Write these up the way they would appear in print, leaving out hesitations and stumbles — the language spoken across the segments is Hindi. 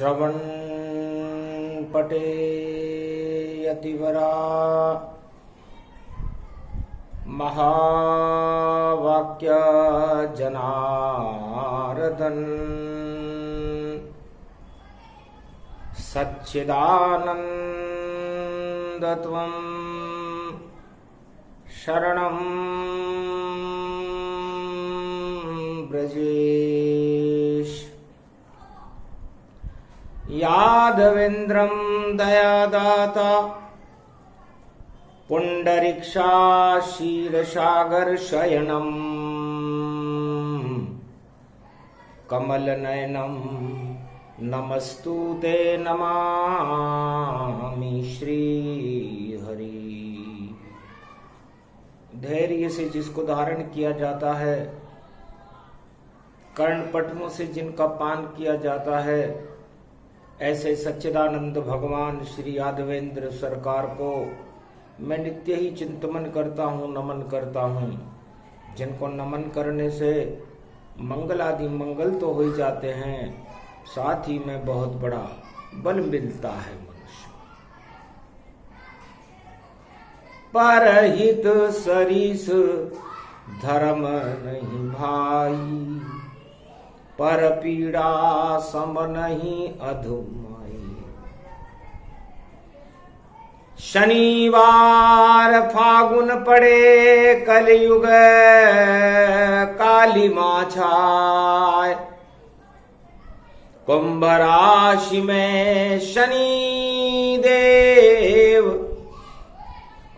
श्रवण पटे यतिवरा महावाक्य जनार्दन सच्चिदानंदत्वं शरणं ब्रजेश। यादवेन्द्रं दयादाता पुंडरीक्षाशीलसागर शयनं कमलनयनं नमस्तुते नमामि श्रीहरि। धैर्य से जिसको धारण किया जाता है, कर्णपटुओं से जिनका पान किया जाता है, ऐसे सच्चिदानंद भगवान श्री यादवेंद्र सरकार को मैं नित्य ही चिंतन करता हूँ, नमन करता हूँ। जिनको नमन करने से मंगल आदि मंगल तो हो ही जाते हैं, साथ ही में बहुत बड़ा बल मिलता है मनुष्य। परहित सरिस धर्म नहीं भाई, पर पीड़ा सम नहीं अधुमाई। शनिवार फागुन पड़े कलयुग काली माछाय। कुंभ राशि में शनि देव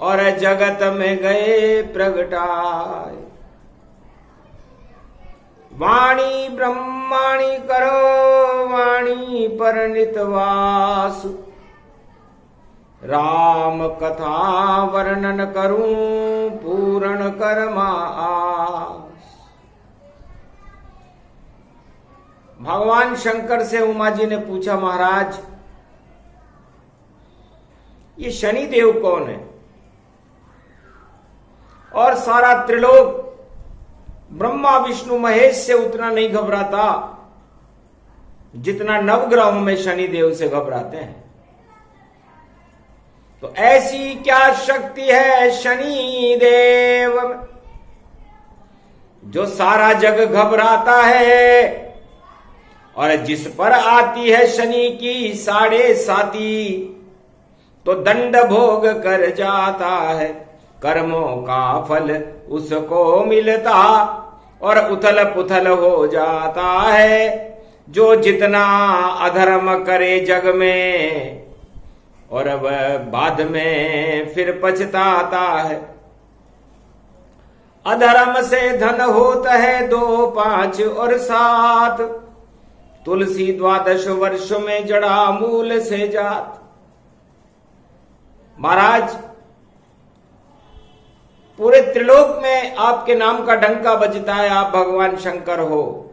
और जगत में गए प्रगटाय। वाणी ब्रह्माणी करो वाणी पर नितवास। राम कथा वर्णन करूं पूर्ण कर्मा आस। भगवान शंकर से उमा जी ने पूछा, महाराज ये शनि देव कौन है? और सारा त्रिलोक ब्रह्मा विष्णु महेश से उतना नहीं घबराता जितना नवग्रहों में शनि देव से घबराते हैं। तो ऐसी क्या शक्ति है शनि देव जो सारा जग घबराता है, और जिस पर आती है शनि की साढ़े साती तो दंड भोग कर जाता है। कर्मों का फल उसको मिलता और उथल पुथल हो जाता है। जो जितना अधर्म करे जग में और वह बाद में फिर पछताता है। अधर्म से धन होता है 2, 5 और 7। तुलसी 12 वर्ष में जड़ा मूल से जात। महाराज पूरे त्रिलोक में आपके नाम का डंका बजता है, आप भगवान शंकर हो,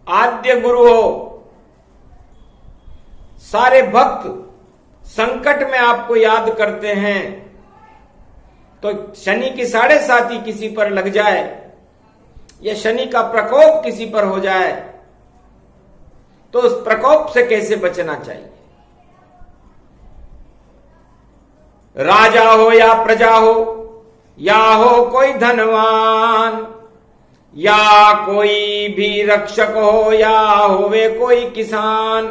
आद्य गुरु हो। सारे भक्त संकट में आपको याद करते हैं, तो शनि की साढ़े साती किसी पर लग जाए या शनि का प्रकोप किसी पर हो जाए तो उस प्रकोप से कैसे बचना चाहिए? राजा हो या प्रजा हो, या हो कोई धनवान, या कोई भी रक्षक हो, या होवे कोई किसान,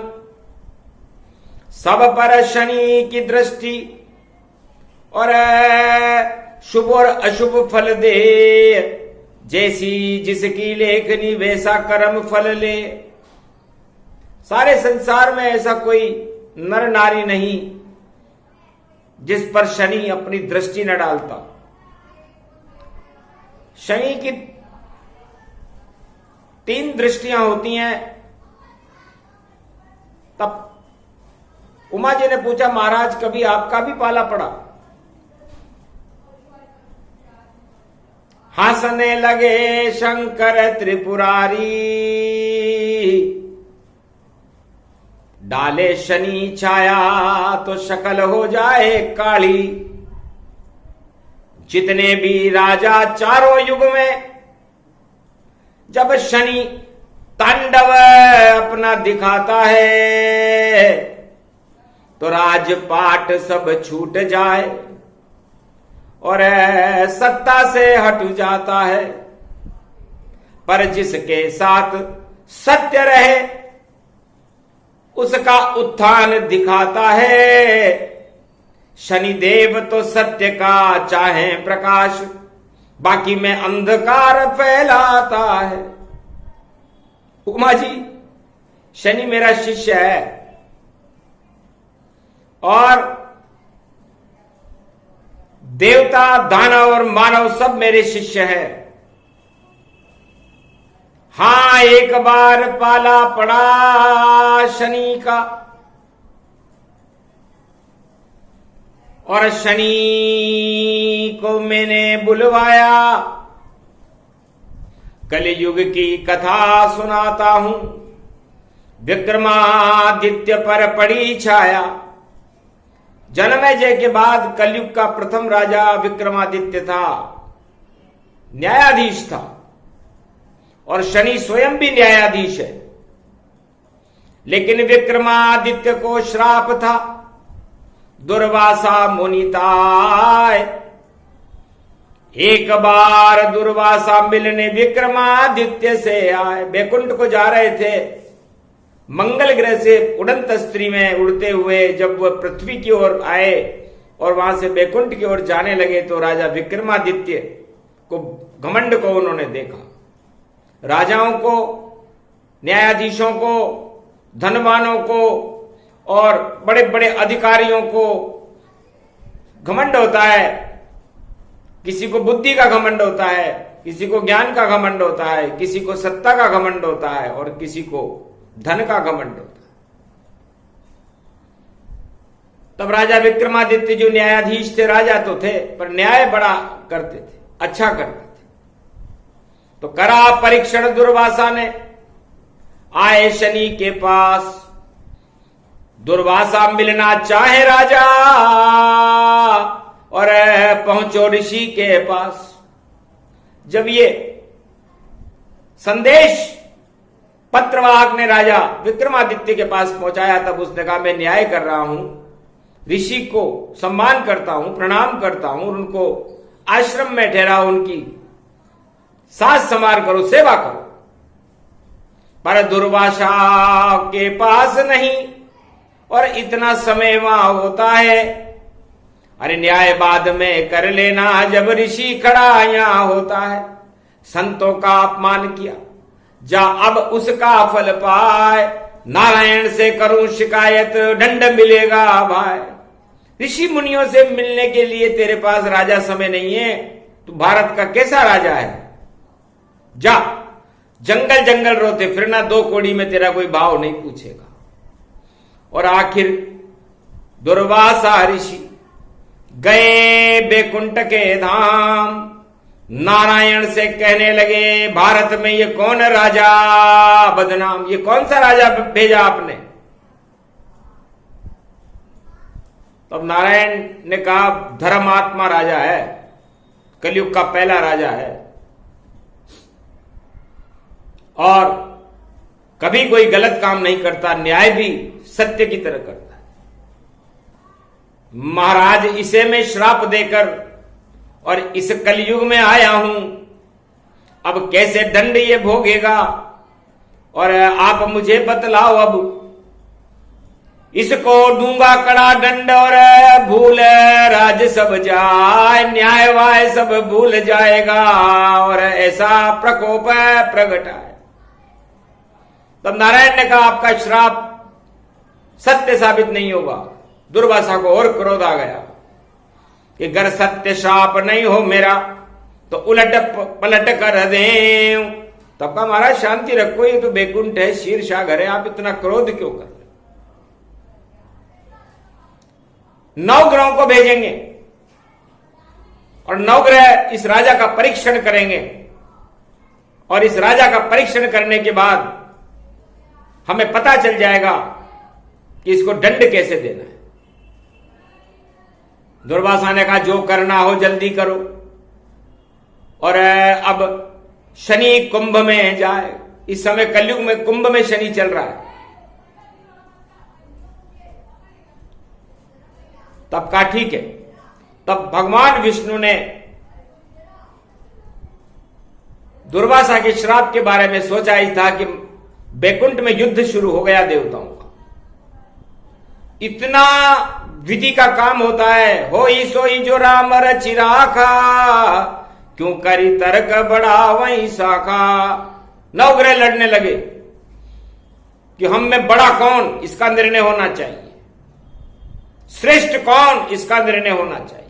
सब पर शनि की दृष्टि और शुभ और अशुभ फल दे। जैसी जिसकी लेखनी वैसा कर्म फल ले। सारे संसार में ऐसा कोई नर नारी नहीं जिस पर शनि अपनी दृष्टि न डालता। शनि की 3 दृष्टियां होती हैं। तब उमा जी ने पूछा, महाराज कभी आपका भी पाला पड़ा? हंसने लगे शंकर त्रिपुरारी, डाले शनि छाया तो शकल हो जाए काली। जितने भी राजा चारों युग में जब शनि तांडव अपना दिखाता है तो राजपाट सब छूट जाए और सत्ता से हट जाता है। पर जिसके साथ सत्य रहे उसका उत्थान दिखाता है। शनिदेव तो सत्य का चाहे प्रकाश, बाकी में अंधकार फैलाता है। उमा जी, शनि मेरा शिष्य है और देवता, दानव और मानव सब मेरे शिष्य हैं। हां, एक बार पाला पड़ा शनि का और शनि को मैंने बुलवाया। कलयुग की कथा सुनाता हूं, विक्रमादित्य पर पड़ी छाया। जन्मेजय के बाद कलयुग का प्रथम राजा विक्रमादित्य था, न्यायाधीश था और शनि स्वयं भी न्यायाधीश है। लेकिन विक्रमादित्य को श्राप था, दुर्वासा मुनिताय। एक बार दुर्वासा मिलने विक्रमादित्य से आए। बैकुंठ को जा रहे थे, मंगल ग्रह से उड़ंत स्त्री में उड़ते हुए जब वह पृथ्वी की ओर आए और वहां से बैकुंठ की ओर जाने लगे तो राजा विक्रमादित्य को, घमंड को उन्होंने देखा। राजाओं को, न्यायाधीशों को, धनवानों को और बड़े बड़े अधिकारियों को घमंड होता है। किसी को बुद्धि का घमंड होता है, किसी को ज्ञान का घमंड होता है, किसी को सत्ता का घमंड होता है और किसी को धन का घमंड होता है। तब राजा विक्रमादित्य जो न्यायाधीश थे, राजा तो थे पर न्याय बड़ा करते थे, अच्छा करते थे। तो करा परीक्षण दुर्वासा ने, आए शनि के पास। दुर्वासा मिलना चाहे राजा और पहुंचो ऋषि के पास। जब ये संदेश पत्रवाहक ने राजा विक्रमादित्य के पास पहुंचाया तब उसने कहा, मैं न्याय कर रहा हूं, ऋषि को सम्मान करता हूं, प्रणाम करता हूं, उनको आश्रम में ठहराओ, उनकी साज संवार करो, सेवा करो। पर दुर्वासा के पास नहीं और इतना समय वहां होता है। अरे न्याय बाद में कर लेना, जब ऋषि खड़ा यहां होता है। संतों का अपमान किया, जा अब उसका फल पाए। नारायण से करूं शिकायत, दंड मिलेगा भाई। ऋषि मुनियों से मिलने के लिए तेरे पास राजा समय नहीं है, तू भारत का कैसा राजा है? जा जंगल जंगल रोते फिरना, 2 कौड़ी में तेरा कोई भाव नहीं पूछेगा। और आखिर दुर्वासा ऋषि गए बैकुंठ के धाम। नारायण से कहने लगे, भारत में ये कौन राजा बदनाम, ये कौन सा राजा भेजा आपने? तब नारायण ने कहा, धर्मात्मा राजा है, कलयुग का पहला राजा है और कभी कोई गलत काम नहीं करता, न्याय भी सत्य की तरह करता है। महाराज, इसे मैं श्राप देकर और इस कलयुग में आया हूं, अब कैसे दंड ये भोगेगा? और आप मुझे बतलाओ, अब इसको दूंगा कड़ा दंड और भूल राज सब जाए, न्याय वाय सब भूल जाएगा और ऐसा प्रकोप प्रगटाए। तब नारायण ने कहा, आपका श्राप सत्य साबित नहीं होगा। दुर्वासा को और क्रोध आ गया कि अगर सत्य श्राप नहीं हो मेरा तो उलट पलट कर दें। तब कहा, महाराज शांति रखो, ये तो बैकुंठ है, शीर्षा घर है, आप इतना क्रोध क्यों कर रहे? 9 ग्रहों को भेजेंगे और 9 ग्रह इस राजा का परीक्षण करेंगे और इस राजा का परीक्षण करने के बाद हमें पता चल जाएगा कि इसको दंड कैसे देना है। दुर्वासा ने कहा, जो करना हो जल्दी करो। और अब शनि कुंभ में जाए, इस समय कलयुग में कुंभ में शनि चल रहा है। तब कहा ठीक है। तब भगवान विष्णु ने दुर्वासा के श्राप के बारे में सोचा ही था कि बैकुंठ में युद्ध शुरू हो गया देवताओं का। इतना विधि का काम होता है। हो ही सोई जो राम रचि राखा, क्यों करी तर्क बड़ा वही शाखा। नवग्रह लड़ने लगे कि हम में बड़ा कौन, इसका निर्णय होना चाहिए। श्रेष्ठ कौन, इसका निर्णय होना चाहिए।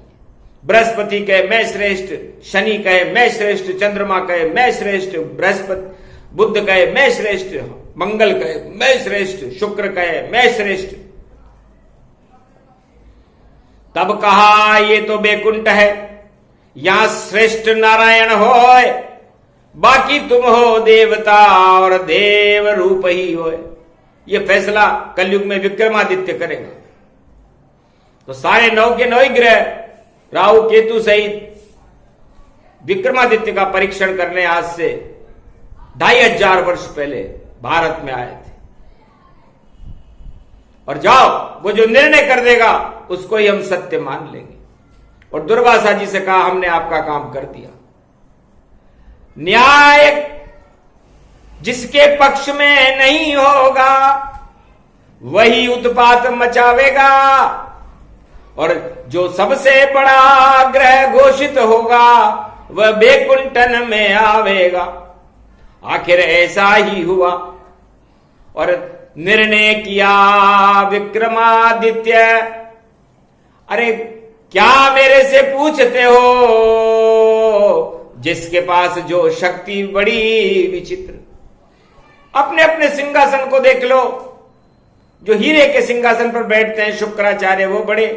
बृहस्पति कहे मैं श्रेष्ठ, शनि कहे मैं श्रेष्ठ, चंद्रमा कहे मैं श्रेष्ठ, बृहस्पति बुद्ध कहे मैं श्रेष्ठ, मंगल कहे मैं श्रेष्ठ, शुक्र कहे मैं श्रेष्ठ। तब कहा ये तो बैकुंठ है, यहां श्रेष्ठ नारायण होय, बाकी तुम हो देवता और देव रूप ही होय। ये फैसला कलयुग में विक्रमादित्य करेगा। तो सारे 9 के 9 ग्रह राहु केतु सहित विक्रमादित्य का परीक्षण करने आज से 2500 वर्ष पहले भारत में आए थे। और जाओ, वो जो निर्णय कर देगा उसको ही हम सत्य मान लेंगे। और दुर्वासा जी से कहा हमने आपका काम कर दिया। न्याय जिसके पक्ष में नहीं होगा वही उत्पात मचावेगा, और जो सबसे बड़ा ग्रह घोषित होगा वह बैकुंठन में आवेगा। आखिर ऐसा ही हुआ और निर्णय किया विक्रमादित्य। अरे क्या मेरे से पूछते हो, जिसके पास जो शक्ति बड़ी विचित्र। अपने अपने सिंहासन को देख लो। जो हीरे के सिंहासन पर बैठते हैं शुक्राचार्य वो बड़े,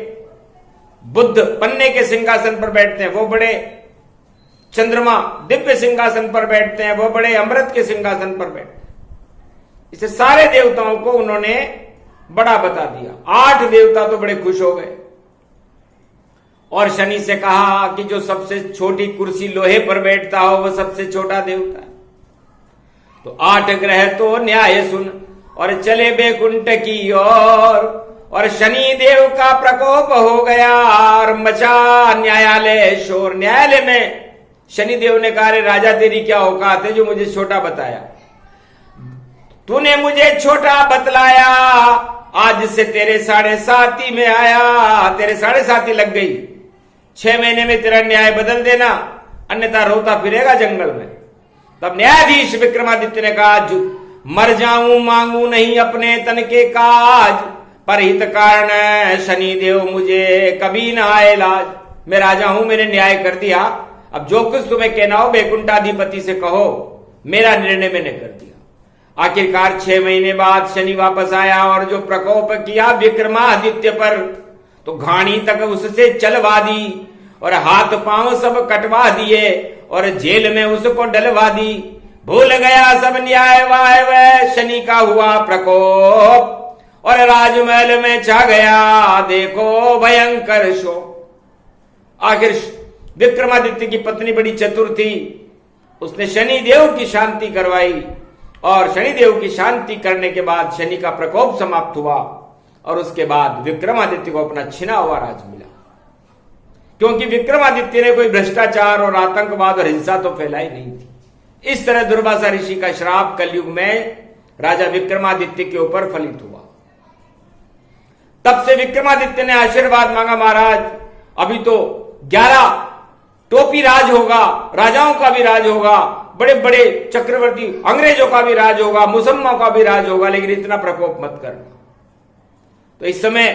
बुद्ध पन्ने के सिंहासन पर बैठते हैं वो बड़े, चंद्रमा दिव्य सिंहासन पर बैठते हैं वो बड़े, अमृत के सिंहासन पर बैठते हैं। इसे सारे देवताओं को उन्होंने बड़ा बता दिया। 8 देवता तो बड़े खुश हो गए। और शनि से कहा कि जो सबसे छोटी कुर्सी लोहे पर बैठता हो वह सबसे छोटा देवता है। तो 8 ग्रह तो न्याय सुन और चले बैकुंठ की ओर। और शनि देव का प्रकोप हो गया और मचा न्यायालय शोर। न्यायालय में शनि देव ने कहा, राजा तेरी क्या औकात है जो मुझे छोटा बताया। तूने मुझे छोटा बतलाया, आज से तेरे 7.5 में आया। तेरे 7.5 लग गई। 6 महीने में तेरा न्याय बदल देना, अन्यथा रोता फिरेगा जंगल में। तब न्यायाधीश विक्रमादित्य ने कहा, मर जाऊं मांगू नहीं अपने तन के काज, पर हित कारण शनि देव मुझे कभी ना आए लाज। मैं राजा हूं, मैंने न्याय कर दिया। अब जो कुछ तुम्हें कहना हो बैकुंठाधिपति से कहो, मेरा निर्णय मैंने कर दिया। आखिरकार 6 महीने बाद शनि वापस आया और जो प्रकोप किया विक्रमादित्य पर, तो घाणी तक उससे चलवा दी और हाथ पांव सब कटवा दिए और जेल में उसको डलवा दी। भूल गया सब न्याय वाय, शनि का हुआ प्रकोप और राजमहल में छा गया देखो भयंकर शोक। आखिर विक्रमादित्य की पत्नी बड़ी चतुर थी, उसने शनि देव की शांति करवाई और शनि देव की शांति करने के बाद शनि का प्रकोप समाप्त हुआ और उसके बाद विक्रमादित्य को अपना छिना हुआ राज मिला। क्योंकि विक्रमादित्य ने कोई भ्रष्टाचार और आतंकवाद और हिंसा तो फैलाई नहीं थी। इस तरह दुर्वासा ऋषि का श्राप कलयुग में राजा विक्रमादित्य के ऊपर फलित हुआ। तब से विक्रमादित्य ने आशीर्वाद मांगा, महाराज अभी तो 11 टोपी राज होगा, राजाओं का भी राज होगा, बड़े बड़े चक्रवर्ती अंग्रेजों का भी राज होगा, मुसलमानों का भी राज होगा, लेकिन इतना प्रकोप मत करना। तो इस समय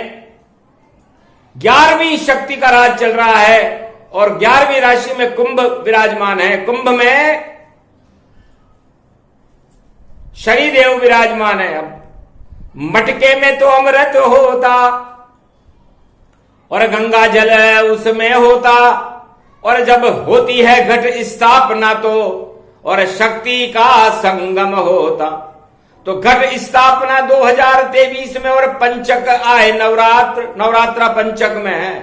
11वीं शक्ति का राज चल रहा है और 11वीं राशि में कुंभ विराजमान है। कुंभ में शनिदेव विराजमान है। अब मटके में तो अमृत होता और गंगा जल उसमें होता, और जब होती है घट स्थापना तो और शक्ति का संगम होता। तो घट स्थापना 2023 में और पंचक आए, नवरात्र पंचक में है।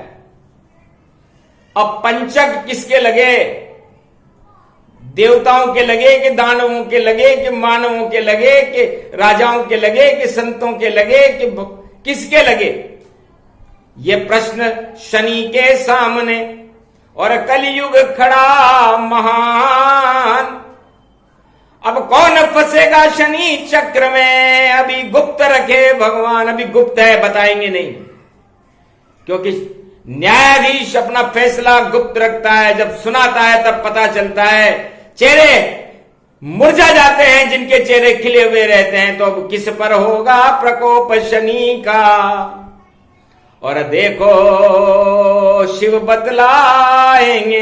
अब पंचक किसके लगे? देवताओं के लगे कि दानवों के लगे कि मानवों के लगे कि राजाओं के लगे कि संतों के लगे कि किसके लगे, ये प्रश्न शनि के सामने। और कलयुग खड़ा महान, अब कौन फंसेगा शनि चक्र में, अभी गुप्त रखे भगवान, अभी गुप्त है, बताएंगे नहीं, क्योंकि न्यायाधीश अपना फैसला गुप्त रखता है। जब सुनाता है तब पता चलता है, चेहरे मुरझा जाते हैं जिनके चेहरे खिले हुए रहते हैं। तो अब किस पर होगा प्रकोप शनि का, और देखो शिव बतलाएंगे।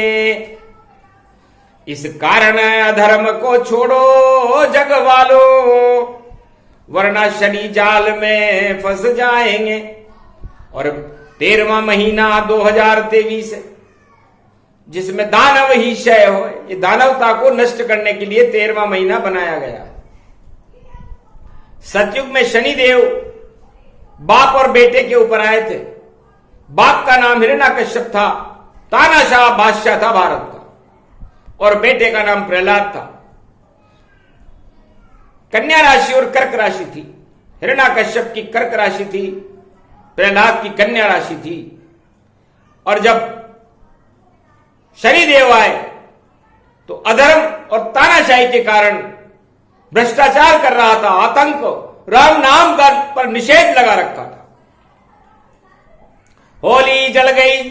इस कारण अधर्म को छोड़ो जग वालों, वरना शनि जाल में फंस जाएंगे। और 13वां महीना 2023 है, जिसमें दानव ही क्षय हो, ये दानवता को नष्ट करने के लिए 13वां महीना बनाया गया। सतयुग में शनिदेव बाप और बेटे के ऊपर आए थे। बाप का नाम हिरण्यकश्यप था, तानाशाह बादशाह था भारत का, और बेटे का नाम प्रहलाद था। कन्या राशि और कर्क राशि थी। हिरण्यकश्यप की कर्क राशि थी, प्रहलाद की कन्या राशि थी। और जब शनिदेव आए तो अधर्म और तानाशाही के कारण भ्रष्टाचार कर रहा था, आतंक, राम नाम का पर निषेध लगा रखा था। होली जल गई,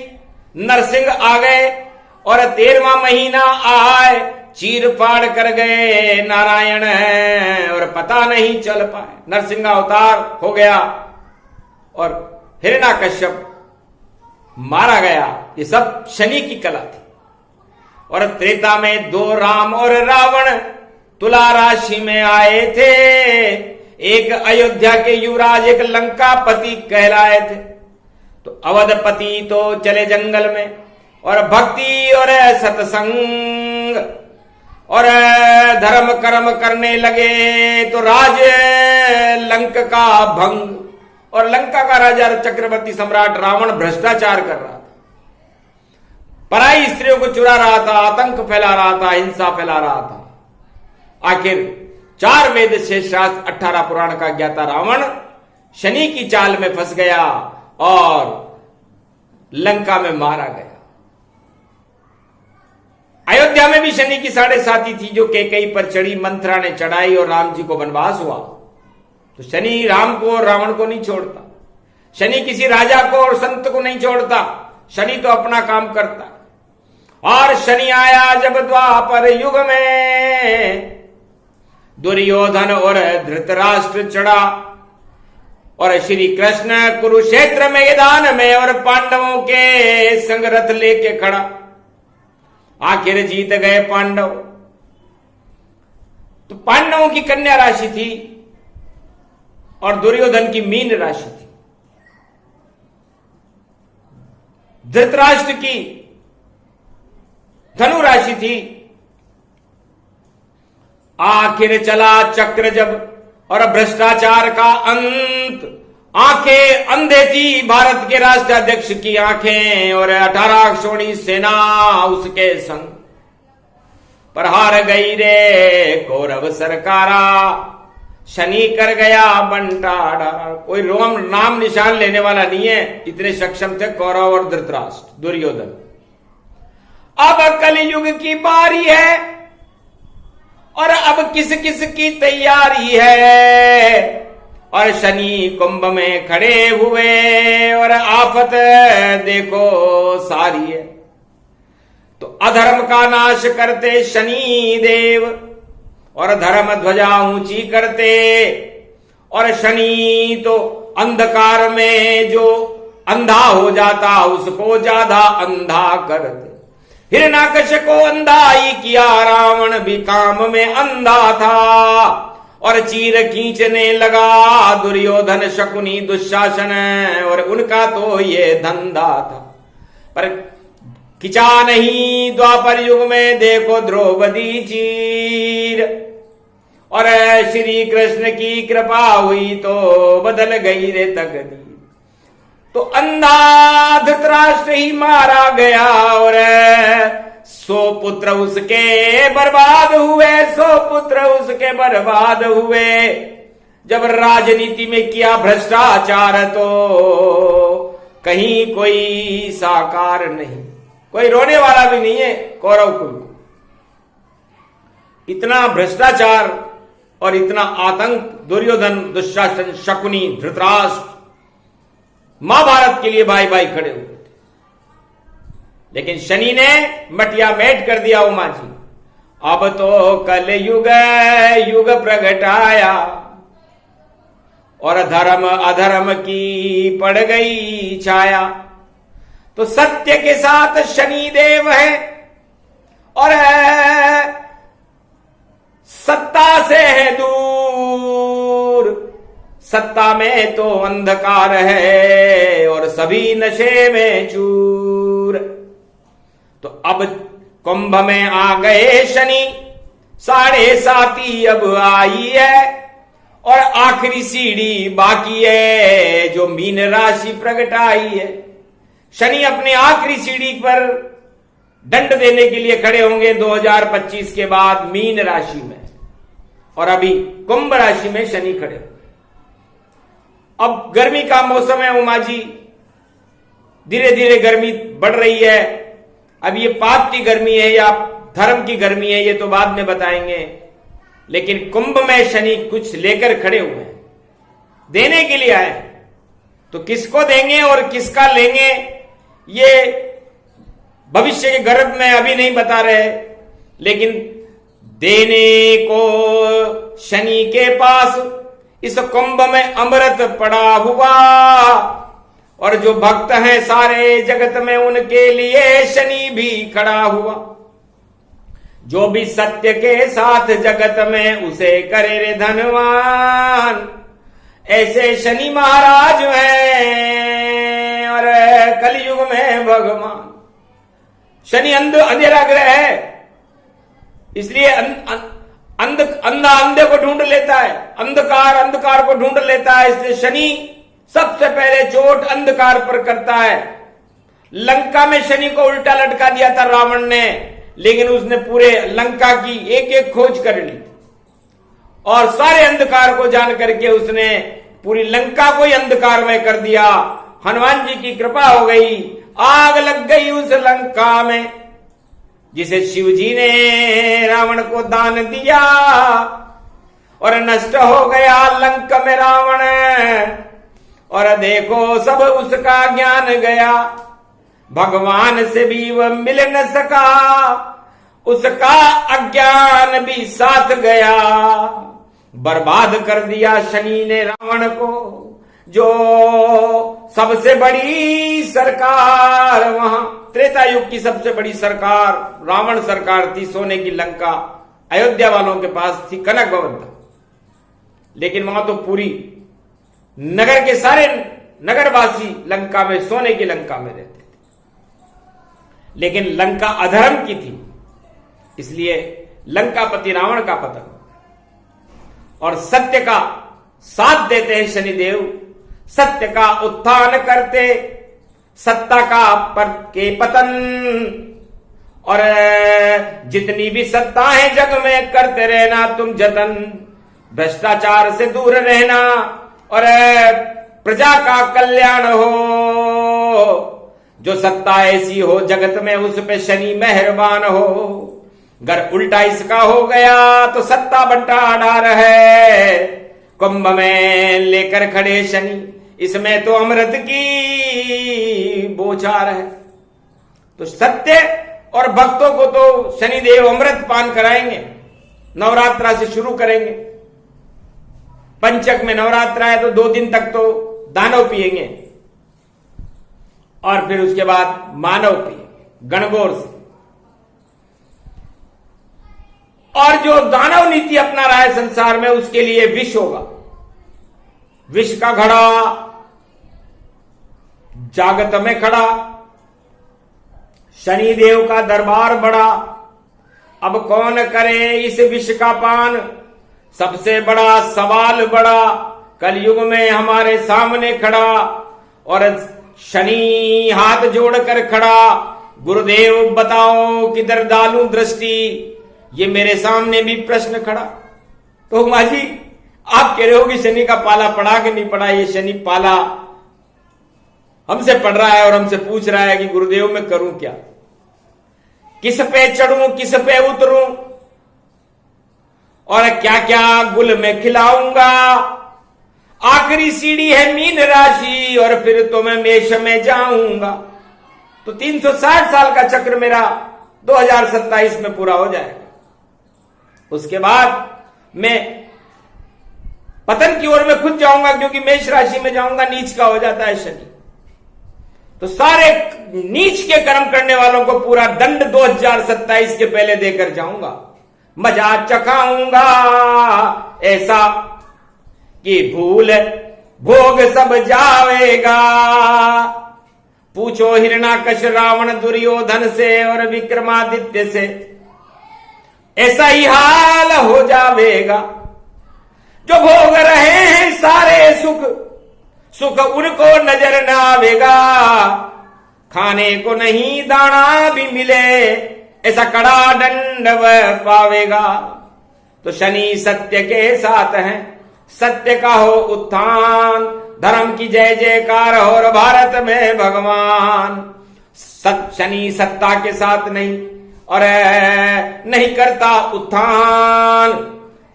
नरसिंह आ गए, और 13वां महीना आए, चीर फाड़ कर गए नारायण है, और पता नहीं चल पाए। नरसिंह अवतार हो गया और हिरण्यकश्यप मारा गया। ये सब शनि की कला थी। और त्रेता में 2 राम और रावण तुला राशि में आए थे। एक अयोध्या के युवराज, एक लंकापति कहलाए थे। तो अवधपति तो चले जंगल में, और भक्ति और सत्संग और धर्म कर्म करने लगे। तो राज लंक का भंग, और लंका का राजा चक्रवर्ती सम्राट रावण भ्रष्टाचार कर रहा था, पराई स्त्रियों को चुरा रहा था, आतंक फैला रहा था, हिंसा फैला रहा था। आखिर 4 वेद 6 शास्त्र 18 पुराण का ज्ञाता रावण शनि की चाल में फंस गया और लंका में मारा गया। अयोध्या में भी शनि की 7.5 थी, जो कैकेयी पर चढ़ी, मंथरा ने चढ़ाई और राम जी को वनवास हुआ। तो शनि राम को और रावण को नहीं छोड़ता, शनि किसी राजा को और संत को नहीं छोड़ता, शनि तो अपना काम करता। और शनि आया जब द्वापर युग में, दुर्योधन और धृतराष्ट्र चढ़ा, और श्री कृष्ण कुरुक्षेत्र मैदान में और पांडवों के संग रथ लेके खड़ा। आखिर जीत गए पांडव। तो पांडवों की कन्या राशि थी और दुर्योधन की मीन राशि थी। धृतराष्ट्र की धनु राशि थी। आखिर चला चक्र जब, और भ्रष्टाचार का अंत। आंखें अंधे थी भारत के राष्ट्राध्यक्ष की आंखें, और 18 अक्षौणी सेना उसके संग। पर हार गई रे कौरव सरकारा, शनि कर गया बंटारा। कोई रोम नाम निशान लेने वाला नहीं है, इतने सक्षम थे कौरव और धृतराष्ट्र, दुर्योधन। अब कलयुग की बारी है, और अब किस किस की तैयारी है। और शनि कुंभ में खड़े हुए, और आफत देखो सारी है। तो अधर्म का नाश करते शनि देव, और धर्म ध्वजा ऊंची करते। और शनि तो अंधकार में जो अंधा हो जाता, उसको ज्यादा अंधा करते। हिरण्यकश्यप को अंधा ही किया, रावण भी काम में अंधा था। और चीर खींचने लगा दुर्योधन, शकुनी, दुशासन, और उनका तो ये धंधा था। पर खिंचा नहीं द्वापर युग में, देखो द्रौपदी चीर। और श्री कृष्ण की कृपा हुई तो बदल गई रे तकदीर। तो अंधा धृतराष्ट्र ही मारा गया, और सो पुत्र उसके बर्बाद हुए, सो पुत्र उसके बर्बाद हुए। जब राजनीति में किया भ्रष्टाचार तो कहीं कोई साकार नहीं, कोई रोने वाला भी नहीं है कौरव कुल को। इतना भ्रष्टाचार और इतना आतंक दुर्योधन, दुशासन, शकुनी, धृतराष्ट्र महाभारत के लिए भाई भाई खड़े हुए थे। लेकिन शनि ने मटिया मेट कर दिया उमा जी। अब तो कल युग युग प्रगटाया और धर्म अधर्म की पड़ गई छाया। तो सत्य के साथ शनि देव है और सत्ता से है दूर। सत्ता में तो अंधकार है और सभी नशे में चूर। तो अब कुंभ में आ गए शनि, 7.5 अब आई है और आखिरी सीढ़ी बाकी है जो मीन राशि प्रकट आई है। शनि अपने आखिरी सीढ़ी पर दंड देने के लिए खड़े होंगे 2025 के बाद मीन राशि में, और अभी कुंभ राशि में शनि खड़े होंगे। अब गर्मी का मौसम है उमा जी, धीरे धीरे गर्मी बढ़ रही है। अब ये पाप की गर्मी है या धर्म की गर्मी है ये तो बाद में बताएंगे, लेकिन कुंभ में शनि कुछ लेकर खड़े हुए हैं, देने के लिए आए। तो किसको देंगे और किसका लेंगे ये भविष्य के गर्भ में अभी नहीं बता रहे, लेकिन देने को शनि के पास इस कुंभ में अमृत पड़ा हुआ, और जो भक्त हैं सारे जगत में उनके लिए शनि भी खड़ा हुआ। जो भी सत्य के साथ जगत में उसे करे रे धनवान, ऐसे शनि महाराज हैं और कलयुग में भगवान। शनि अंधेरा ग्रह है, इसलिए अंधा अंधे को ढूंढ लेता है, अंधकार अंधकार को ढूंढ लेता है। इसलिए शनि सबसे पहले चोट अंधकार पर करता है। लंका में शनि को उल्टा लटका दिया था रावण ने, लेकिन उसने पूरे लंका की एक एक खोज कर ली और सारे अंधकार को जान करके उसने पूरी लंका को ही अंधकार में कर दिया। हनुमान जी की कृपा हो गई, आग लग गई उस लंका में जिसे शिव जी ने रावण को दान दिया, और नष्ट हो गया लंका में रावण। और देखो सब उसका ज्ञान गया, भगवान से भी वह मिल न सका, उसका अज्ञान भी साथ गया। बर्बाद कर दिया शनि ने रावण को, जो सबसे बड़ी सरकार वहां त्रेता युग की सबसे बड़ी सरकार रावण सरकार थी। सोने की लंका अयोध्या वालों के पास थी, कनक भवन था, लेकिन वहां तो पूरी नगर के सारे नगरवासी लंका में, सोने की लंका में रहते थे। लेकिन लंका अधर्म की थी, इसलिए लंकापति रावण का पतन। और सत्य का साथ देते हैं शनिदेव, सत्य का उत्थान करते, सत्ता का पर के पतन। और जितनी भी सत्ता है जग में करते रहना तुम जतन, भ्रष्टाचार से दूर रहना और प्रजा का कल्याण हो। जो सत्ता ऐसी हो जगत में उस पे शनि मेहरबान हो। अगर उल्टा इसका हो गया तो सत्ता बंटाढार है। कुंभ में लेकर खड़े शनि, इसमें तो अमृत की बौछार है। तो सत्य और भक्तों को तो शनिदेव अमृत पान कराएंगे। नवरात्रा से शुरू करेंगे, पंचक में नवरात्रा है तो 2 दिन तक तो दानव पिएंगे और फिर उसके बाद मानव पिएंगे गणगौर से। और जो दानव नीति अपना रहा है संसार में उसके लिए विष होगा, विष का घड़ा जागत में खड़ा, शनिदेव का दरबार बड़ा। अब कौन करे इस विष का पान, सबसे बड़ा सवाल बड़ा कलयुग में हमारे सामने खड़ा। और शनि हाथ जोड़कर खड़ा, गुरुदेव बताओ किधर डालूं दृष्टि, ये मेरे सामने भी प्रश्न खड़ा। तो मां जी आप कह रहे हो कि शनि का पाला पड़ा कि नहीं पड़ा? ये शनि पाला हमसे पढ़ रहा है और हमसे पूछ रहा है कि गुरुदेव मैं करूं क्या, किस पे चढ़ूं, किस पे उतरूं, और क्या क्या गुल में खिलाऊंगा। आखिरी सीढ़ी है मीन राशि और फिर तो मैं मेष में जाऊंगा। तो 360 साल का चक्र मेरा 2027 में पूरा हो जाएगा। उसके बाद मैं पतन की ओर में खुद जाऊंगा, क्योंकि मेष राशि में जाऊंगा, नीच का हो जाता है शनि। तो सारे नीच के कर्म करने वालों को पूरा दंड 2027 के पहले देकर जाऊंगा। मजा चखाऊंगा ऐसा कि भूल भोग सब जावेगा। पूछो हिरणाकश रावण दुर्योधन से और विक्रमादित्य से, ऐसा ही हाल हो जावेगा। जो भोग रहे हैं सारे सुख, सुख उनको नजर न आवेगा। खाने को नहीं दाना भी मिले, ऐसा कड़ा दंड वह पावेगा। तो शनि सत्य के साथ है, सत्य का हो उत्थान, धर्म की जय जयकार हो और भारत में भगवान। शनि सत्ता के साथ नहीं और नहीं करता उत्थान,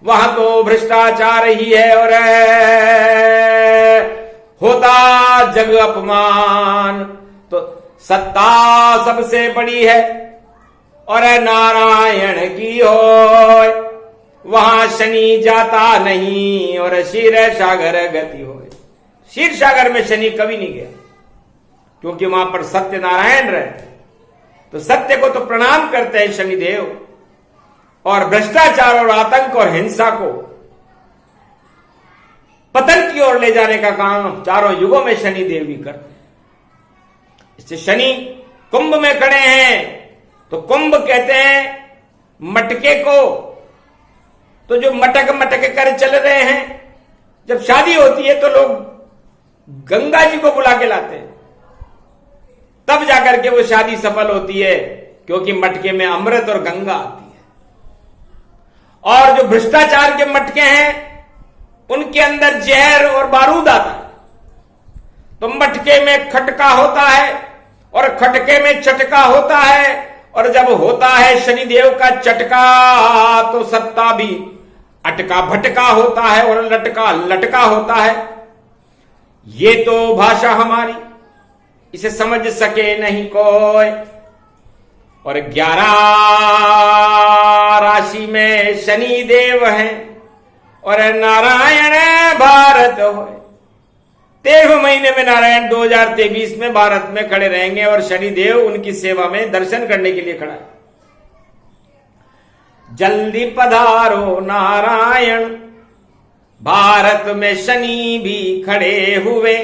वहां तो भ्रष्टाचार ही है और होता जग अपमान। तो सत्ता सबसे बड़ी है और नारायण की हो, वहां शनि जाता नहीं और क्षीर सागर गति हो। क्षीर सागर में शनि कभी नहीं गया, क्योंकि वहां पर सत्य नारायण रहते। तो सत्य को तो प्रणाम करते हैं शनिदेव, और भ्रष्टाचार और आतंक और हिंसा को पतन की ओर ले जाने का काम चारों युगों में शनि देव भी करते हैं। इससे शनि कुंभ में खड़े हैं, तो कुंभ कहते हैं मटके को। तो जो मटक मटक कर चल रहे हैं, जब शादी होती है तो लोग गंगा जी को बुला के लाते हैं, तब जाकर के वो शादी सफल होती है, क्योंकि मटके में अमृत और गंगा आती है। और जो भ्रष्टाचार के मटके हैं उनके अंदर जहर और बारूद आता है। तो मटके में खटका होता है और खटके में चटका होता है, और जब होता है शनिदेव का चटका तो सत्ता भी अटका भटका होता है और लटका लटका होता है। ये तो भाषा हमारी, इसे समझ सके नहीं कोई। और 11 राशि में शनि देव हैं और नारायण भारत हो। 13वें महीने में नारायण 2023 में भारत में खड़े रहेंगे और शनि देव उनकी सेवा में दर्शन करने के लिए खड़ा है। जल्दी पधारो नारायण, भारत में शनि भी खड़े हुए।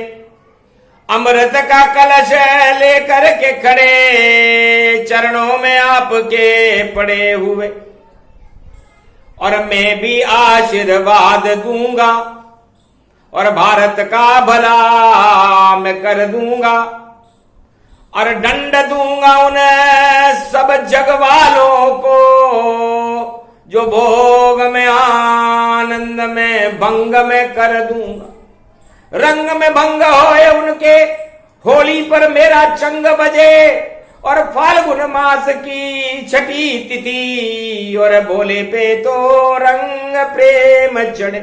अमृत का कलश लेकर के खड़े, चरणों में आपके पड़े हुए। और मैं भी आशीर्वाद दूंगा और भारत का भला मैं कर दूंगा, और दंड दूंगा उन सब जग वालों को जो भोग में आनंद में भंग में कर दूंगा। रंग में भंग होए उनके, होली पर मेरा चंग बजे, और फाल्गुन मास की छठी तिथि और भोले पे तो रंग प्रेम चढ़े।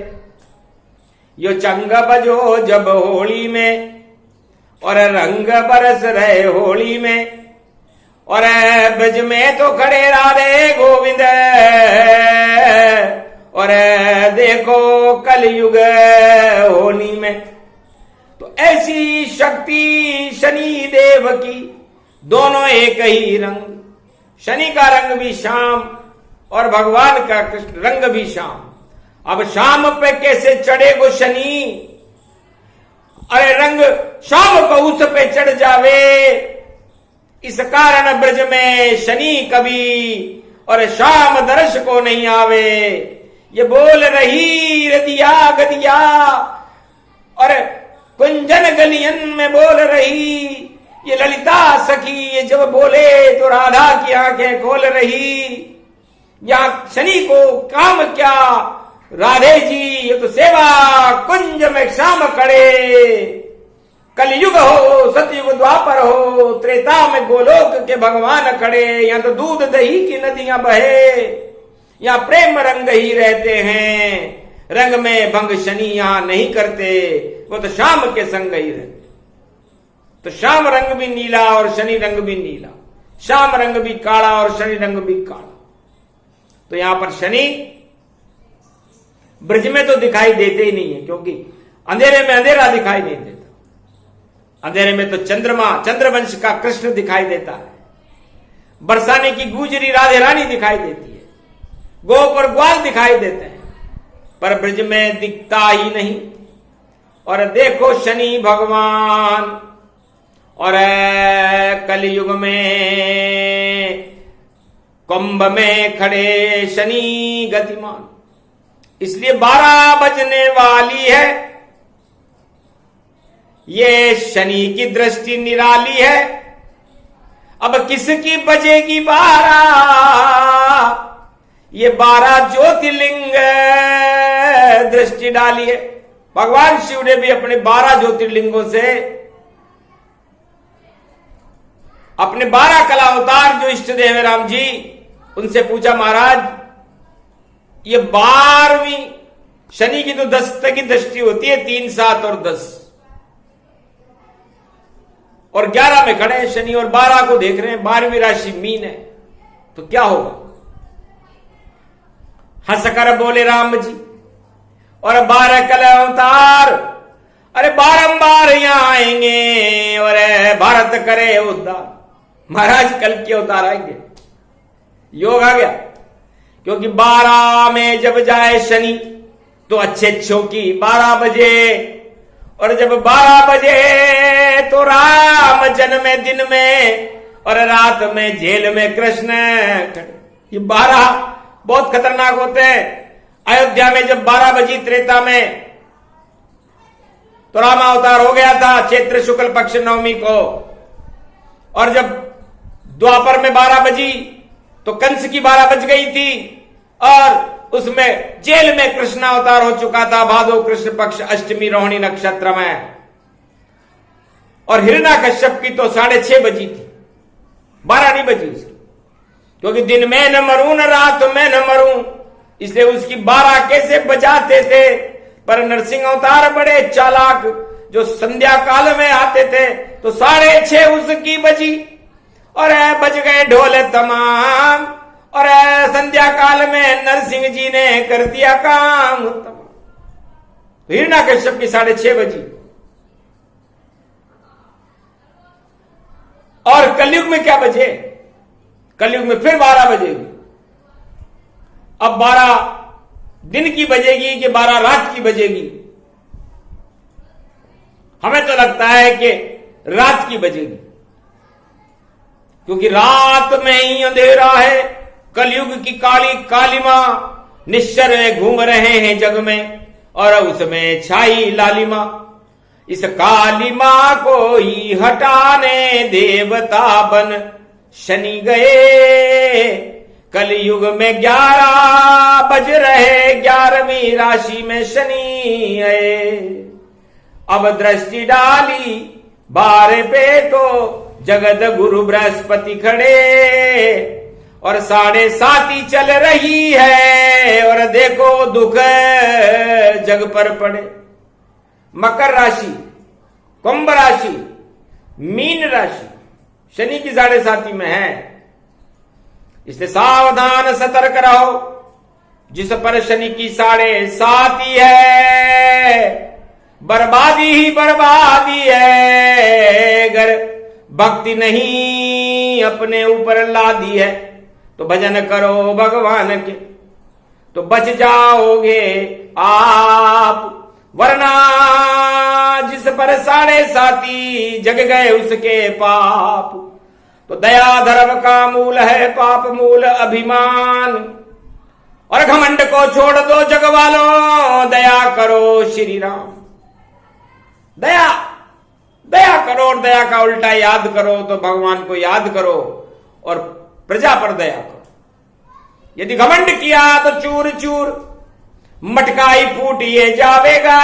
यो चंग बजो जब होली में और रंग बरस रहे होली में, और ब्रज में तो खड़े राधे गोविंद, और देखो कलयुग होली में। तो ऐसी शक्ति शनि देव की, दोनों एक ही रंग। शनि का रंग भी श्याम और भगवान का कृष्ण रंग भी श्याम। अब शाम पे कैसे चढ़े वो शनि? अरे रंग शाम को उस पे चढ़ जावे, इस कारण ब्रज में शनि कभी और शाम दर्श को नहीं आवे। ये बोल रही रदिया गदिया और कुंजन गलियन में बोल रही, ये ललिता सखी ये जब बोले तो राधा की आंखें खोल रही। यहां शनि को काम क्या, राधे जी ये तो सेवा कुंज में श्याम खड़े। कलयुग हो सतयुग द्वापर हो, त्रेता में गोलोक के भगवान खड़े। यहां तो दूध दही की नदियां बहे, यहां प्रेम रंग ही रहते हैं। रंग में भंग शनि यहां नहीं करते, वो तो श्याम के संग ही रहते। तो श्याम रंग भी नीला और शनि रंग भी नीला, श्याम रंग भी काला और शनि रंग भी काला। तो यहां पर शनि ब्रज में तो दिखाई देते ही नहीं है, क्योंकि अंधेरे में अंधेरा दिखाई नहीं देता। अंधेरे में तो चंद्रमा चंद्रवंश का कृष्ण दिखाई देता है, बरसाने की गुजरी राधे रानी दिखाई देती है, गोप और ग्वाल दिखाई देते हैं, पर ब्रज में दिखता ही नहीं। और देखो शनि भगवान, और कलयुग में कुंभ में खड़े शनि गतिमान। इसलिए 12 बजने वाली है, ये शनि की दृष्टि निराली है। अब किसकी बजेगी 12, ये 12 ज्योतिर्लिंग दृष्टि डाली है। भगवान शिव ने भी अपने 12 ज्योतिर्लिंगों से, अपने 12 कला अवतार जो इष्ट देव है राम जी, उनसे पूछा महाराज ये 12वीं शनि की तो 10 तक की दृष्टि होती है, 3, 7 और 10, और 11 में खड़े हैं शनि और 12 को देख रहे हैं। 12वीं राशि मीन है, तो क्या होगा? हंसकर बोले राम जी, और 12 कला अवतार अरे बारंबार यहां आएंगे और भारत करे उद्धार। महाराज कल के अवतार आएंगे, योग आ गया। क्योंकि 12 में जब जाए शनि तो अच्छे की 12 बजे, और जब 12 बजे तो राम जन्मे दिन में, और रात में जेल में कृष्ण। ये 12 बहुत खतरनाक होते हैं। अयोध्या में जब 12 बजी त्रेता में, तो रामावतार हो गया था चैत्र शुक्ल पक्ष नवमी को, और जब द्वापर में 12 बजी तो कंस की 12 बज गई थी, और उसमें जेल में कृष्णावतार हो चुका था भादो कृष्ण पक्ष अष्टमी रोहिणी नक्षत्र में। और हिरण्याकश्यप की तो 6:30 बजी थी, 12 नहीं बजी उसकी, क्योंकि दिन में न मरूं न रात में न मरूं, इसलिए उसकी 12 कैसे बजाते थे। पर नरसिंह अवतार बड़े चालाक, जो संध्या काल में आते थे तो 6:30 उसकी बजी, और बज गए ढोल तमाम, और संध्या काल में नरसिंह जी ने कर दिया काम तमाम। हिरण्याकश्यप की 6:30 बजी। और कलयुग में क्या बजे? कलयुग में फिर 12 बजेगी। अब 12 दिन की बजेगी कि 12 रात की बजेगी? हमें तो लगता है कि रात की बजेगी, क्योंकि रात में ही अंधेरा है। कलयुग की काली कालिमा निश्चर घूम रहे हैं जग में, और उसमें छाई लालिमा। इस कालिमा को ही हटाने देवता बन शनि गए। कलयुग में 11 बज रहे, 11वीं राशि में शनि है। अब दृष्टि डाली 12 पे तो जगत गुरु बृहस्पति खड़े, और 7.5 चल रही है, और देखो दुख जग पर पड़े। मकर राशि, कुंभ राशि, मीन राशि शनि की 7.5 में है। इसलिए सावधान सतर्क रहो। जिस पर शनि की 7.5 है, बर्बादी ही बर्बादी है। अगर भक्ति नहीं अपने ऊपर लादी है तो भजन करो भगवान के, तो बच जाओगे आप। वरना जिस पर 7.5 जग गए उसके पाप, तो दया धर्म का मूल है, पाप मूल अभिमान। और घमंड को छोड़ दो जग वालों, दया करो श्री राम। दया दया करो और दया का उल्टा याद करो, तो भगवान को याद करो और प्रजा पर दया करो। यदि घमंड किया तो चूर चूर मटकाई फूट ये जावेगा,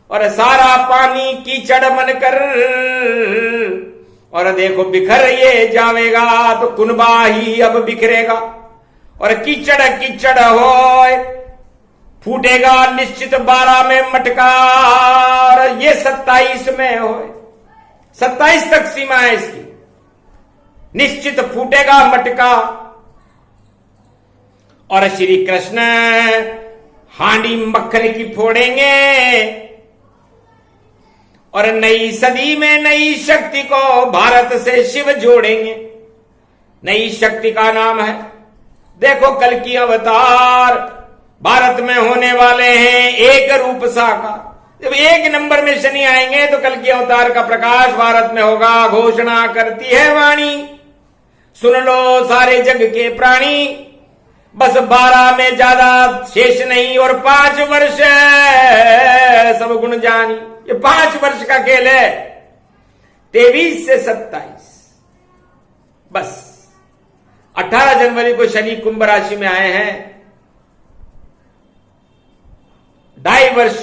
और सारा पानी कीचड़ मन कर और देखो बिखर ये जावेगा, तो कुनबा ही अब बिखरेगा और कीचड़ कीचड़ होए फूटेगा निश्चित 12 में मटका, और ये 27 में होए, 27 तक सीमा है इसकी, निश्चित फूटेगा मटका। और श्री कृष्ण हांडी मक्खन की फोड़ेंगे और नई सदी में नई शक्ति को भारत से शिव जोड़ेंगे। नई शक्ति का नाम है, देखो कल की अवतार भारत में होने वाले हैं एक रूप साकार। जब 1 नंबर में शनि आएंगे तो कल की अवतार का प्रकाश भारत में होगा। घोषणा करती है वाणी, सुन लो सारे जग के प्राणी, बस 12 में ज्यादा शेष नहीं और 5 वर्ष सब गुण जानी। ये 5 वर्ष का खेल है, 23 से 27, बस 18 जनवरी को शनि कुंभ राशि में आए हैं। 2.5 वर्ष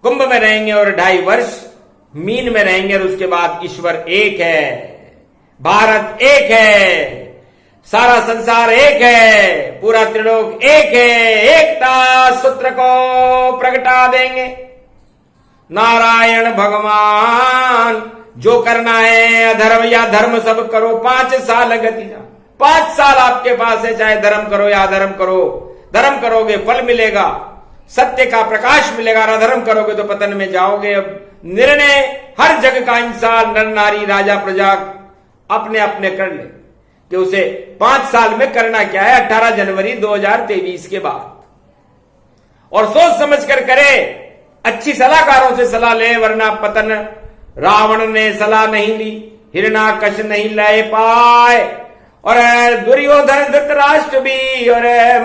कुंभ में रहेंगे और 2.5 वर्ष मीन में रहेंगे, और उसके बाद ईश्वर एक है, भारत एक है, सारा संसार एक है, पूरा त्रिलोक एक है। एकता सूत्र को प्रगटा देंगे नारायण भगवान। जो करना है अधर्म या धर्म सब करो, 5 साल गति जा, 5 साल आपके पास है, चाहे धर्म करो या अधर्म करो। धर्म करोगे फल मिलेगा, सत्य का प्रकाश मिलेगा, अधर्म करोगे तो पतन में जाओगे। अब निर्णय हर जग का इंसान, नर नारी राजा प्रजा अपने अपने कर ले कि उसे 5 साल में करना क्या है 18 जनवरी 2023 के बाद, और सोच समझ कर करे, अच्छी सलाहकारों से सलाह ले, वरना पतन। रावण ने सलाह नहीं ली, हिरणाकश नहीं ले पाए, और दुर्योधन धृतराष्ट्र भी और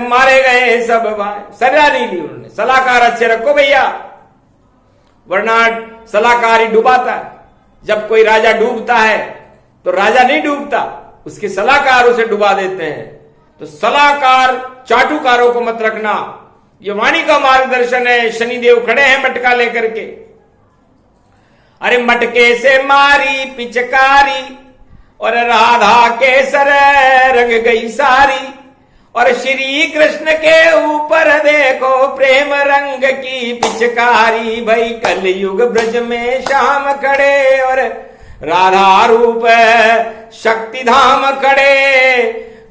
मारे गए सब भाई, सलाह नहीं ली उन्होंने। सलाहकार अच्छे रखो भैया, वरना सलाहकार ही डुबाता है। जब कोई राजा डूबता है तो राजा नहीं डूबता, उसके सलाहकार उसे डुबा देते हैं। तो सलाहकार चाटुकारों को मत रखना। ये वाणी का मार्गदर्शन है। शनिदेव खड़े हैं मटका लेकर के, अरे मटके से मारी पिचकारी और राधा के सर रंग गई सारी, और श्री कृष्ण के ऊपर देखो प्रेम रंग की पिचकारी। भाई कलयुग ब्रज में श्याम खड़े और राधा रूप शक्ति धाम खड़े,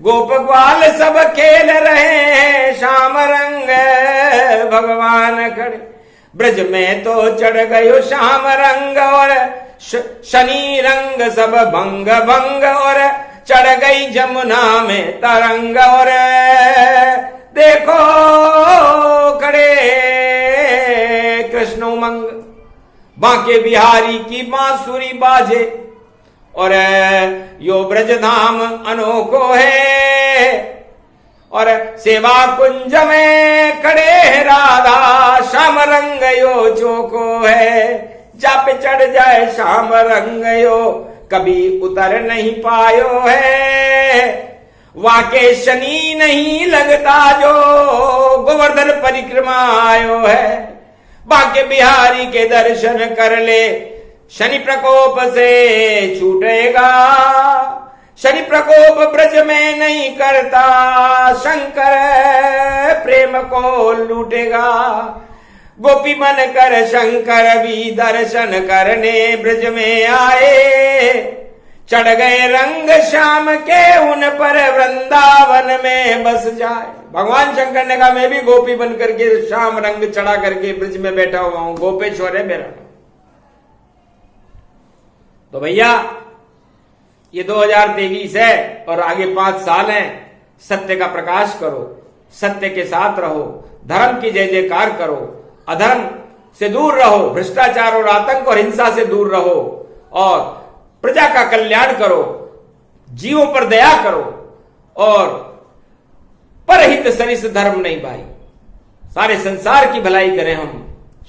गोप ग्वाल सब खेल रहे हैं, श्याम रंग भगवान खड़े। ब्रज में तो चढ़ गयो श्याम रंग और शनि रंग सब भंग भंग, और चढ़ गई जमुना में तरंग, और देखो खड़े कृष्ण उमंग। बांके बिहारी की बांसुरी बाजे और यो ब्रज धाम अनोखो है, और सेवा कुंज में खड़े राधा श्याम रंग यो चोको है। जा पे चढ़ जाए श्याम रंग यो कभी उतर नहीं पायो है, वाके शनि नहीं लगता जो गोवर्धन परिक्रमा आयो है। बांके बिहारी के दर्शन कर ले, शनि प्रकोप से छूटेगा। शनि प्रकोप ब्रज में नहीं करता, शंकर प्रेम को लूटेगा। गोपी बन कर शंकर भी दर्शन करने ब्रज में आए, चढ़ गए रंग श्याम के उन पर वृंदावन में बस जाए। भगवान शंकर ने कहा मैं भी गोपी बन करके श्याम रंग चढ़ा करके ब्रज में बैठा हुआ हूं, गोपेश्वर है मेरा। तो भैया ये 2023 है और आगे 5 साल हैं। सत्य का प्रकाश करो, सत्य के साथ रहो, धर्म की जय जयकार करो, अधर्म से दूर रहो, भ्रष्टाचार और आतंक और हिंसा से दूर रहो, और प्रजा का कल्याण करो, जीवों पर दया करो, और परहित सरिस धर्म नहीं भाई, सारे संसार की भलाई करें हम,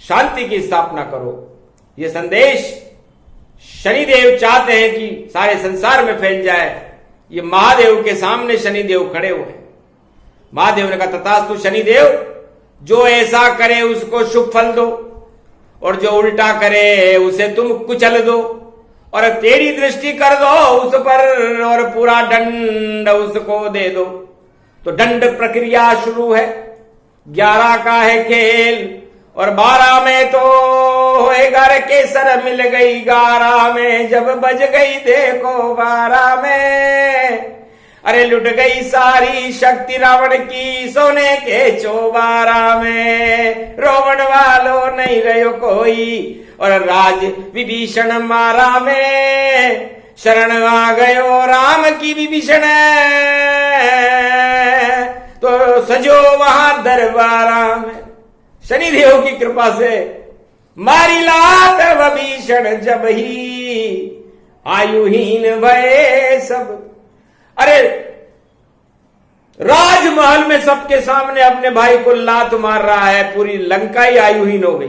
शांति की स्थापना करो। ये संदेश शनिदेव चाहते हैं कि सारे संसार में फैल जाए। ये महादेव के सामने शनिदेव खड़े हुए। महादेव ने कहा तथास्तु शनिदेव, जो ऐसा करे उसको शुभ फल दो और जो उल्टा करे उसे तुम कुचल दो और तेरी दृष्टि कर दो उस पर और पूरा दंड उसको दे दो। तो दंड प्रक्रिया शुरू है। 11 का है खेल और 12 में तो होएगा रे केसर मिल गई 11 में, जब बज गई देखो 12 में, अरे लुट गई सारी शक्ति रावण की सोने के चौबारा में, रोवण वालो नहीं रहो कोई और राज विभीषण मारा में, शरण आ गयो राम की विभीषण तो सजो वहां दरबारा में। शनिदेव की कृपा से मारी लात विभीषण जब ही आयुहीन भये सब। अरे राजमहल में सबके सामने अपने भाई को लात मार रहा है, पूरी लंका ही आयुहीन हो गई।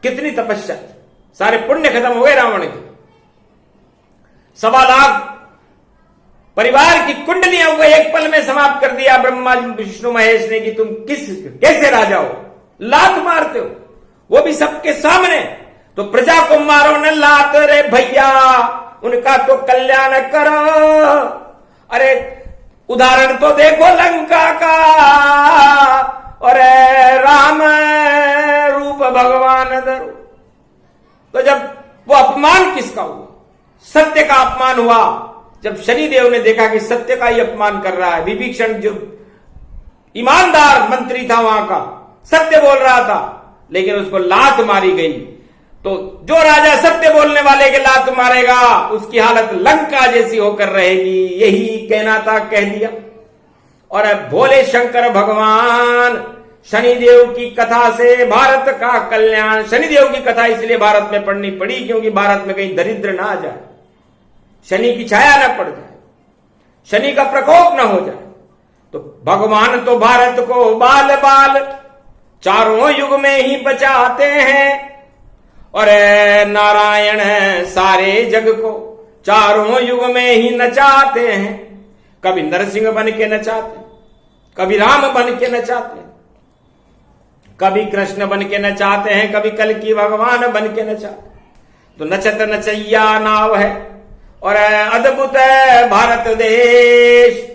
कितनी तपस्या, सारे पुण्य खत्म हो गए रावण के। 1.25 लाख परिवार की कुंडलियां को एक पल में समाप्त कर दिया ब्रह्मा विष्णु महेश ने कि तुम कैसे राजा हो, लात मारते हो, वो भी सबके सामने। तो प्रजा को मारो न लात रे भैया, उनका तो कल्याण करो। अरे उदाहरण तो देखो लंका का, और राम रूप भगवान धरो। तो जब वो अपमान किसका हुआ? सत्य का अपमान हुआ। जब शनिदेव ने देखा कि सत्य का ही अपमान कर रहा है, विभीषण जो ईमानदार मंत्री था वहां का, सत्य बोल रहा था, लेकिन उसको लात मारी गई। तो जो राजा सत्य बोलने वाले के लात मारेगा उसकी हालत लंका जैसी होकर रहेगी, यही कहना था, कह दिया। और अब भोले शंकर भगवान शनिदेव की कथा से भारत का कल्याण। शनिदेव की कथा इसलिए भारत में पढ़नी पड़ी क्योंकि भारत में कहीं दरिद्र ना आ जाए, शनि की छाया न पड़ जाए, शनि का प्रकोप न हो जाए। तो भगवान तो भारत को बाल बाल चारों युग में ही बचाते हैं, और नारायण सारे जग को चारों युग में ही नचाते हैं। कभी नरसिंह बन के नचाते, कभी राम बन के नचाते, कभी कृष्ण बन के नचाते हैं, कभी कल्कि भगवान बन के नचाते। तो नचत नचैया नाव है और अद्भुत है भारत देश।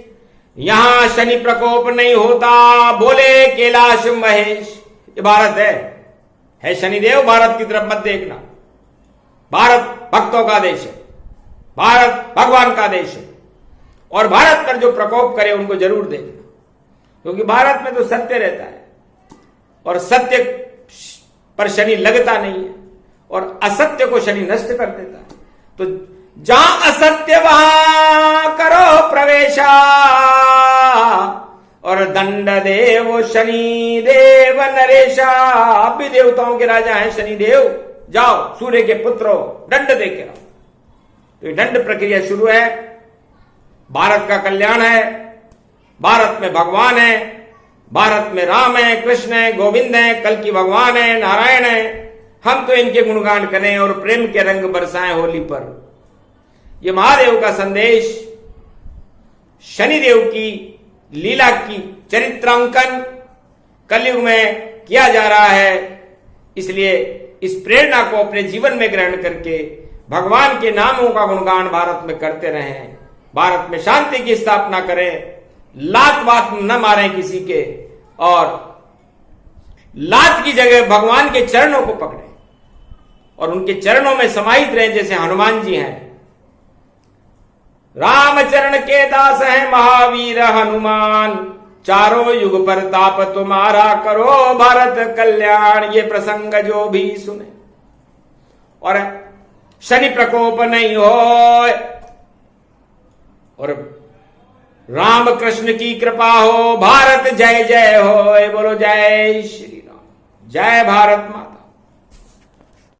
यहां शनि प्रकोप नहीं होता, बोले कैलाश महेश। ये भारत है शनिदेव भारत की तरफ मत देखना। भारत भक्तों का देश है, भारत भगवान का देश है, और भारत पर जो प्रकोप करे उनको जरूर देखना, क्योंकि भारत में तो सत्य रहता है और सत्य पर शनि लगता नहीं है और असत्य को शनि नष्ट कर देता है। तो जहां असत्य वहां करो प्रवेशा, और दंड देव शनि देव नरेशा। आप भी देवताओं के राजा हैं शनिदेव, जाओ सूर्य के पुत्र हो, दंड दे के रहो। तो ये दंड प्रक्रिया शुरू है। भारत का कल्याण है, भारत में भगवान है, भारत में राम है, कृष्ण है, गोविंद है, कल्कि भगवान है, नारायण है। हम तो इनके गुणगान करें और प्रेम के रंग बरसाएं होली पर। यह महादेव का संदेश, शनिदेव की लीला की चरित्रांकन कलयुग में किया जा रहा है। इसलिए इस प्रेरणा को अपने जीवन में ग्रहण करके भगवान के नामों का गुणगान भारत में करते रहें, भारत में शांति की स्थापना करें, लात वात न मारें किसी के, और लात की जगह भगवान के चरणों को पकड़ें और उनके चरणों में समाहित रहें, जैसे हनुमान जी हैं। रामचरण के दास हैं महावीर हनुमान, चारों युग पर ताप तुम्हारा करो भारत कल्याण। ये प्रसंग जो भी सुने और शनि प्रकोप नहीं हो, और राम कृष्ण की कृपा हो, भारत जय जय हो। बोलो जय श्री राम, जय भारत माता।